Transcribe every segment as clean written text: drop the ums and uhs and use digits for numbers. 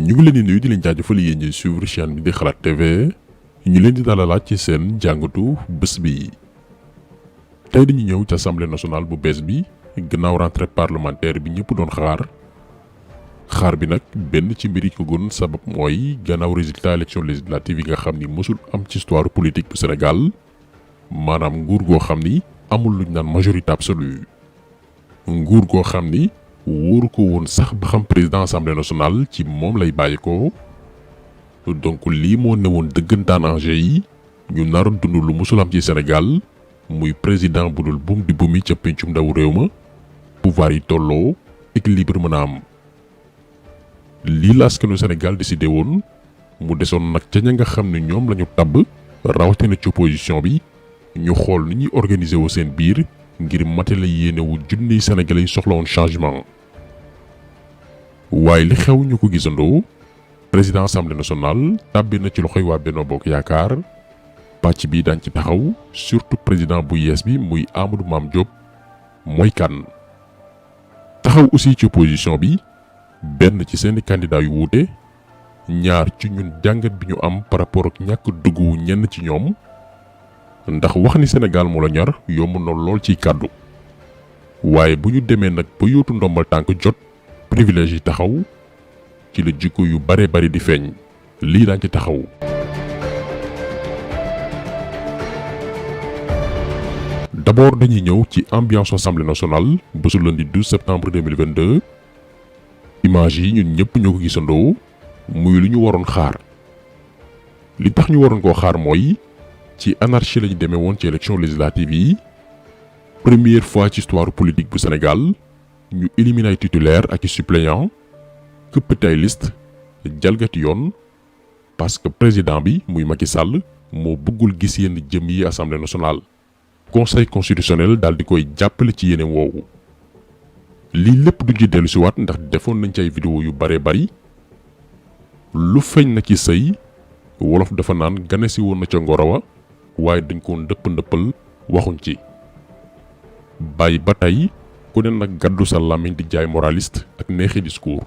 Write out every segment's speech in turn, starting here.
ñu ngi leen di nuyu di leen jaajëfal yéen ñi suivre chaîne bi di Xalaat TV ñu leen di dalalaat ci seen jàngatu bés bi. tey dañu ñëw ci assemblée nationale bu bees bi gannaaw rentrée parlementaire bi ñëpp doon xaar bi nag benn ci mbir yi ko gën sabab mooy gannaaw résultat élection législative yi nga xam ni mësul am ci histoire politique bu Sénégal maanaam nguur goo xam ni amul luñ naan majorité absolue nguur goo xam ni wóoru ko woon sax ba xam président assemblée nationale ci moom lay bàyyi ko donc lii moo newoon dëggantaan enjeu yi ñu naroon dund lu mësul am ci Sénégal muy président bu dul buum di buumi ca pencum ndaw réew ma pouvoir yi tolloo équilibre mën a am. lii la askanu Sénégal décidé woon mu desoon nag ca ña nga xam ne ñoom la ñu tabb rawatina ci opposition bi ñu xool ni ñuy organiser woo seen biir ngir matale yéene wu junniy sénégalais yi soxla woon changement. waaye li xew ñu ko gisandoo président assemblée nationale tàbbi na ci loxoy waa Benno Bokk Yaakaar pàcc bi daañ ci taxaw surtout président bu yees bi muy Amadou Mame Diop mooy kan. taxaw aussi ci opposition bi. benn ci seeni candidat yu wuute ñaar ci ñun jàngat bi ñu am par rapport ak ñàkk duggu ñenn ci ñoom ndax wax ni Sénégal moo la ñor yomb na lool ciy kàddu waaye bu ñu demee nag ba yóotu ndombal tànk jot privilège yi taxaw ci la jikko yu bare bari di feeñ lii daañ ci taxaw. d'abord dañuy ñëw ci ambiance assemblée nationale bésu lundi 12 septembre 2022. image yi ñun ñëpp ñoo ko gisandoo muy lu ñu waroon xaar li tax ñu waroon koo xaar mooy ci anarchie lañu demee woon ci élection législative yi première fois ci histoire politique bu Sénégal ñu éliminer ay titulaire ak i suppléant këppati ay liste jalgati yoon parce que président bi muy Macky Sall moo bëggul gis yenn jëm yi assemblée nationale conseil constitutionnel daal di koy jàppale ci yeneen woowu. lii lépp du ci dellu si waat ndax defoon nañ ci ay vidéo yu bare bari lu feeñ na ci sëy wolof dafa naan gane si woon na ca ngorowa waaye dañ ko ndëppal waxuñ ci bàyyi ba tey ku ne nag gàddu sa làmmiñ di jaay moraliste ak neexi discours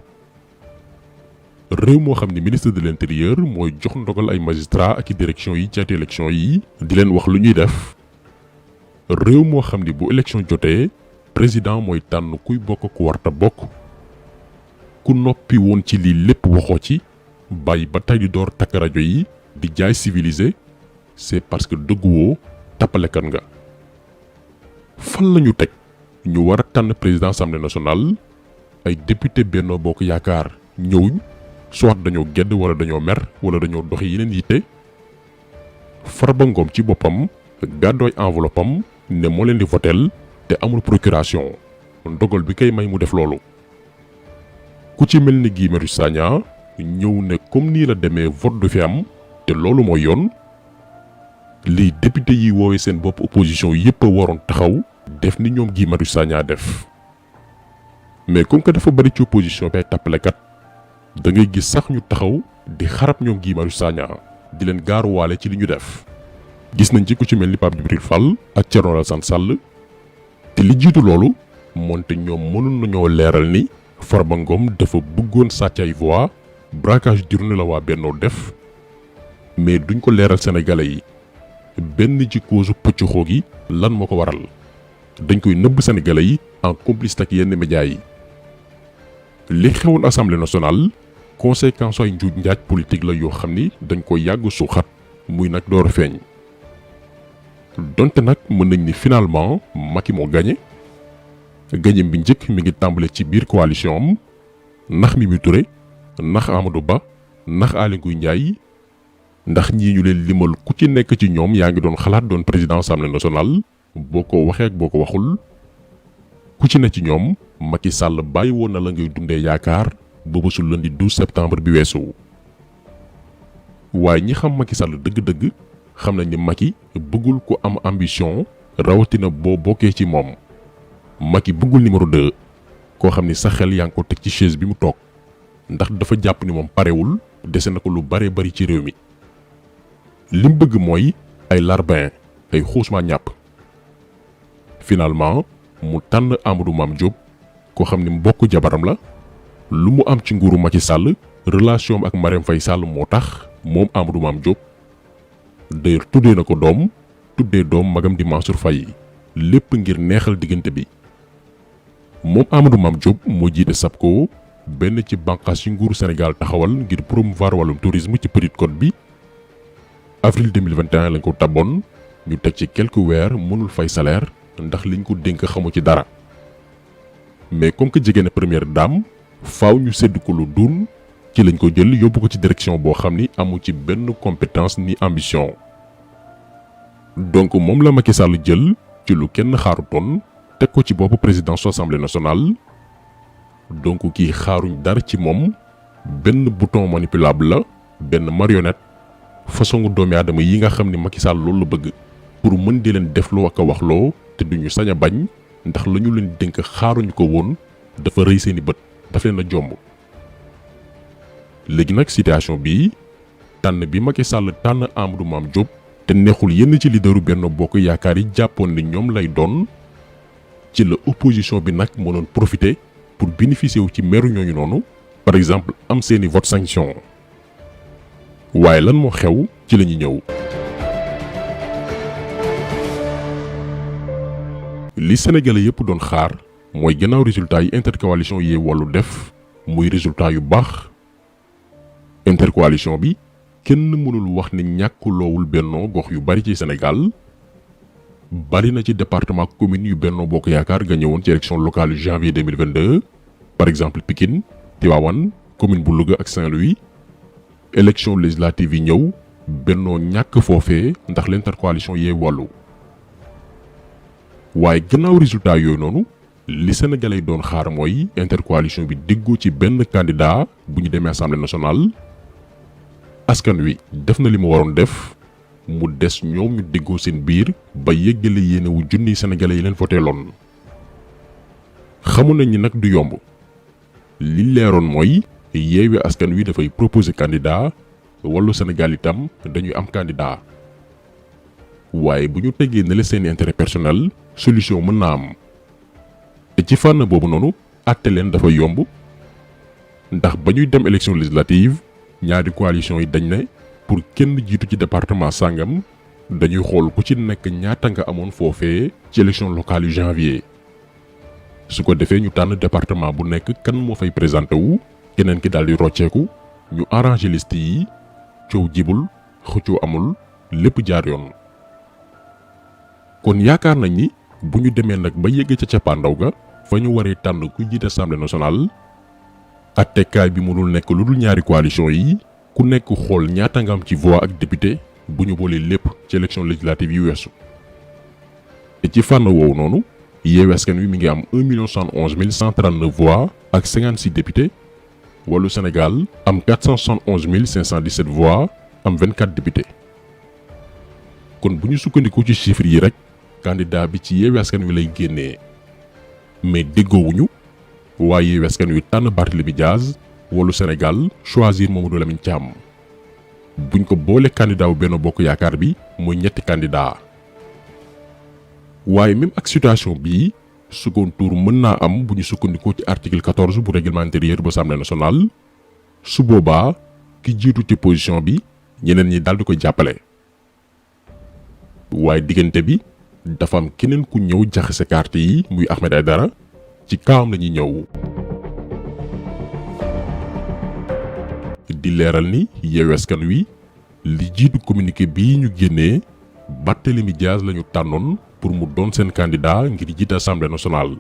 réew moo xam ni ministre de l'intérieur mooy jox ndogal ay magistrat ak i direction yi ci élection yi di leen wax lu ñuy def réew moo xam ni bu élection jotee président mooy tànn kuy bokk ku warta bokk ku noppi woon ci lii lépp waxoo ci bàyyi ba tey di door takk rajo yi di jaay civilisé c'est parce que dëgguwoo tappalekat nga. fan lañu teg ñu war a tànn président assemblée nationale ay député Benno Bokk Yaakaar ñëwuñ soit dañoo gedd wala dañoo mer wala dañoo doxi yeneen yitte Farba Ngom ci boppam gàddooy enveloppe am ne moo leen di votel te amul procuration ndogal bi kay may mu def loolu ku ci mel ni Guy Marius Sagna ñëw ne comme nii la demee vote du fi am te loolu mooy yoon lii député yi woowee seen bopp opposition yépp a waroon taxaw def ni ñoom Guy Marius Sagna def mais comme que dafa bari ci opposition bi ay tappalekat da ngay gis sax ñu taxaw di xarab ñoom Guy Marius Sagna di leen gaaruwaale ci li ñu def gis nañ ci ku ci mel ni Pape Djibril Fall ak Thierno Alassane Sall. te li jiitu loolu moonte ñoom mënoon nañoo leeral ni Farba Ngom dafa bëggoon sàcc ay voix braquage d'urne la waa Benno def mais duñ ko leeral sénégalais yi benn ci cause pëcc gi lan moo ko waral dañ koy nëbb sénégalais yi en complice ak yenn médias yi. li xewoon assemblée nationale conséquence ay njuuj njaaj politique la yoo xam ni dañ ko yàgg suuxat muy nag door a feeñ. donte nag mën nañ ni finalement Macky moo gagné bi njëkk mi ngi tàmbale ci biir coalition am ndax Mimi Touré ndax Amadou Ba ndax Aly Ngouille Ndiaye ndax ñii ñu leen limal ku ci nekk ci ñoom yaa ngi doon xalaat doon président assemblée nationale boo ko waxee ak boo ko waxul ku ci ne ci ñoom Macky Sall bàyyi woon na la ngay dundee yaakaar ba bésu lundi 12 septembre bi weesu waaye ñi xam Macky Sall dëgg-dëgg. xam nañ ni Macky bëggul ko am ambition rawatina boo bokkee ci moom Macky bëggul numéro 2 koo xam ni sa xel yaa ngi ko teg ci chaise bi mu toog ndax dafa jàpp ni moom parewul dese na ko lu bare bari ci réew mi lim bëgg mooy ay larbin ay xuusma ñàpp finalement mu tànn Amadou Mame Diop koo xam ni mbokk jabaram la lu mu am ci nguuru Macky Sall relation ak Marème Faye Sall moo tax moom Amadou Mame Diop d'ailleurs tuddee na ko doom tuddee doom magam di Mansour Faye lépp ngir neexal diggante bi. moom Amadou Mame Diop moo jiite SAPCO benn ci bànqaas yi nguuru Sénégal taxawal ngir promouvoir wàllum tourisme ci Petite Côte bi. avril 2021 lañ ko taboon ñu teg ci quelques weer mënul fay salaire ndax liñ ko dénk xamu ci dara mais comme que jege na première dame faaw ñu sédd ko lu dun ci lañ ko jël yóbbu ko ci direction boo xam ni amu ci benn compétence ni ambition. donc moom la Macky Sall jël ci lu kenn xaarutoon teg ko ci boppu présidence assemblée nationale. donc kii xaaruñ dara ci moom benn bouton manipulable la benn marionnette façon doomi aadama yi nga xam ni Macky Sall loolu la bëgg pour mën di leen defloo ak a waxloo te duñu sañ a bañ ndax la ñu leen dénk xaaruñu ko woon dafa rëy seeni bët daf leen a jomb. léegi nag situation bii tànn bi Macky Sall tànn Amadou Mame Diop te neexul yenn ci leaderu Benno Bokk Yaakaar yi jàppoon ni ñoom lay doon ci la opposition bi nag mënoon profiter pour bénéficier wu ci meru ñooñu noonu par exemple am seeni vote sanction. waaye lan moo xew ci la ñu ñëw. li Sénégalais yëpp doon xaar mooy gannaaw résultat yi intercoalition Yewwi Wallu def muy résultat yu baax. intercoalition bi kenn mënul wax ni ñàkkuloowul Benno gox yu bari ci Sénégal bari na ci département commune yu Benno Bokk Yaakaar ga ñëwoon ci élection locale janvier 2022 par exemple Pikine Tivaouane commune bu Louga ak Saint-Louis. élection législative yi ñëw Benno ñàkk foofee ndax l'intercoalition Yewwi Wallu. waaye gannaaw résultat yooyu noonu li Sénégalais doon xaar mooy intercoalition bi déggoo ci benn candidat bu ñu demee assemblée nationale. askan wi def na li mu waroon def mu des ñoom ñu déggoo seen biir ba yeggale yéene wu junniy Sénégalais yi leen voteeloon. xamu nañ ni nag du yomb li leeroon mooy. Yewwi Askan Wi dafay proposer candidat Wallu Sénégal itam dañuy am candidat waaye bu ñu teggee ne la seeni intérêt personnel solution mën naa am te ci fànn boobu noonu àtte leen dafa yomb ndax ba ñuy dem élection législative ñaari coalition yi dañ ne pour kenn jiitu ci département sàngam dañuy xool ku ci nekk ñaata nga amoon foofee ci élection locale yu janvier su ko defee ñu tànn département bu nekk kan moo fay présenté wu. keneen ki daal di rocceeku ñu arrangé liste yi coow jibul xëccoo amul lépp jaar yoon. kon yaakaar nañ ni bu ñu demee nag ba yegg ca cappaandaw ga fa ñu waree tànn ku jiite assemblée nationale attekaay bi mënul nekk lu dul ñaari coalition yi ku nekk xool ñaata nga am ci voix ak député bu ñu boolee lépp ci élection législative yi weesu. te ci fànn woowu noonu Yewwi Askan Wi mi ngi am 1 111 139 voix ak 56 députés. Wallu Sénégal am 471 517 voix am 24 députés. kon bu ñu sukkandiku ci chiffres yi rek candidat bi ci Yewwi Askan Wi lay génnee mais déggoowuñu waaye Yewwi Askan Wi tànn Barthélémy Dias Wallu Sénégal choisir Mamadou Lamine Thiam buñ ko boole candidat wu Benno Bokk Yaakaar bi mooy ñetti candidat waaye même ak situation bii second tour mën naa am bu ñu sukkandikoo ci article 14 bu règlement intérieur bu Assemblée nationale su boobaa ki jiitu ci position bi ñeneen ñi daal di koy jàppale waaye diggante bi dafa am keneen ku ñëw jaxase carte yi muy Ahmed Aïdara ci kawam la ñuy ñëw. di leeral ni Yewwi Askan Wi li jiitu communiqué bii ñu génnee Barthélémy Dias lañu tànnoon pour mu doon seen candidat ngir jiite assemblée nationale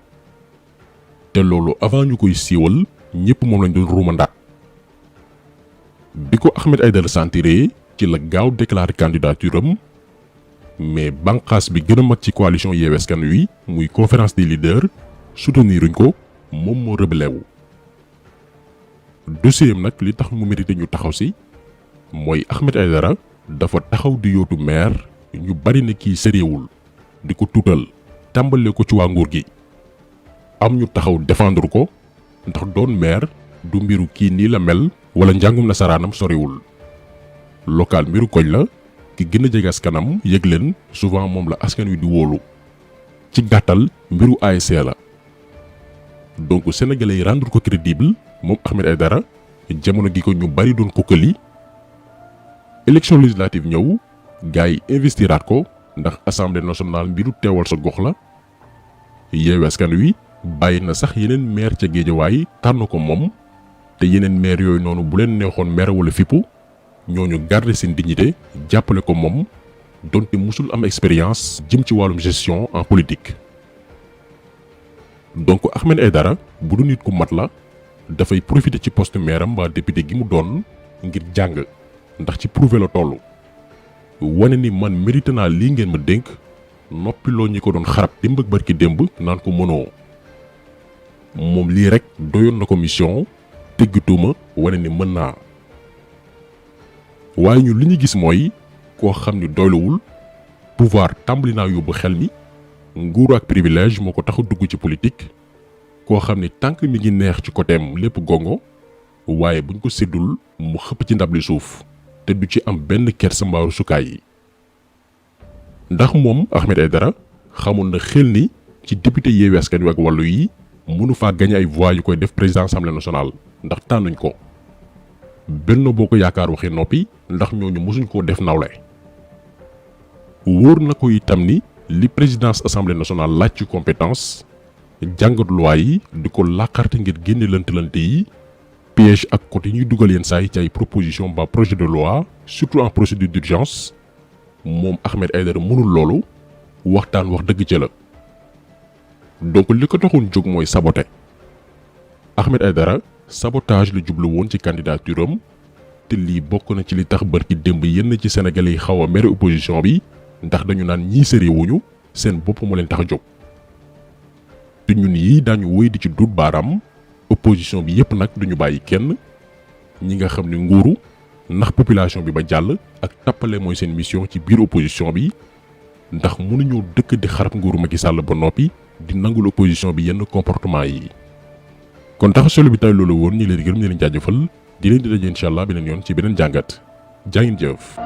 te loolu avant ñu koy siiwal ñëpp moom lañ doon ruumandaat bi ko Ahmed Aïdara sentiré ci la gaaw déclaré candidature am mais banqaas bi gën a mag ci coalition Yewwi Askan Wi muy conférence des leaders souteniruñ ko moom moo rebellé wu. dossier am nag li tax mu mérité ñu taxaw si mooy Ahmed Aïdara dafa taxaw di yootu maire ñu bari na kii sérieuxul di ko tuutal tàmbale ko ci waa nguur gi am ñu taxaw défendre ko ndax doon maire du mbiru kii nii la mel wala njàngum nasaraanam soriwul local mbiru koñ la ki gën a jege askanam yëg leen souvent moom la askan wi di wóolu ci gàttal mbiru ASC la donc sénégalais yi rendre ko crédible moom Ahmed Aïdara jamono gi ko ñu bari doon kokkali élection législative ñëw gars yi investiraat ko ndax assemblée nationale mbiru teewal sa gox la Yewwi Askan Wi bàyyi na sax yeneen maire ca Géejawaay tànn ko moom te yeneen maire yooyu noonu bu leen neexoon maire wala fippu ñooñu garder seen dignité jàppale ko moom donte musul am expérience jëm ci wàllum gestion en politique. donc Ahmed Aidara bu du nit ku mat la dafay profiter ci poste maire am ba député gi mu doon ngir jàng ndax ci prouver la toll wane ni man mérité naa lii ngeen ma dénk noppiloo ñi ko doon xarab démb ak barki démb naan ko mënoo moom lii rek doyoon na ko mission tëggatuuma wane ni mën naa waaye ñu li ñu gis mooy koo xam ni doyluwul pouvoir tàmbali naa yóbbu xel mi nguur ak privilège moo ko tax a dugg ci politique koo xam ni tànk mi ngi neex ci côtéem lépp gongo waaye buñ ko séddul mu xëpp ci ndab li suuf te du ci am benn kersa mbaaru sukaay yi ndax moom Ahmed Aidara xamoon na xel ni ci député Yewwi Askan Wi ak wàllu yi mënu faa gagné ay voix yu koy def président assemblée nationale ndax tànnuñ ko Benno Bokk Yaakaar waxi noppi ndax ñooñu mosuñ koo def nawle wóor na ko itam ni li présidence assemblée nationale laaj ci compétence jàngat loi yi di ko làqarte ngir génne lënt-lënt yi piège ak côté ñuy dugal yenn saa yi ci ay proposition ba projet de loi surtout en procédure d'urgence moom Ahmed Aidara mënul loolu waxtaan wax dëgg ca la donc li ko taxoon jóg mooy saboter Ahmed Aidara sabotage la jublu woon ci candidature am te lii bokk na ci li tax barki démb yenn ci sénégalais yi xaw a mere opposition bi ndax dañu naan ñii sérieux wuñu seen bopp moo leen tax a jóg te ñun yii daañu wéy di ci dut baaraam opposition bi yépp nag duñu bàyyi kenn ñi nga xam ne nguuru ndax population bi ba jàll ak tappale mooy seen mission ci biir opposition bi ndax mënuñoo dëkk di xarab nguuru Macky Sall ba noppi di nangul opposition bi yenn comportement yi kon tax solo bi tay loolu woon ñi leen di gërëm ñi leen jaajëfal di leen di daje incha allah beneen yoon ci beneen jàngat jaa ngeen jëf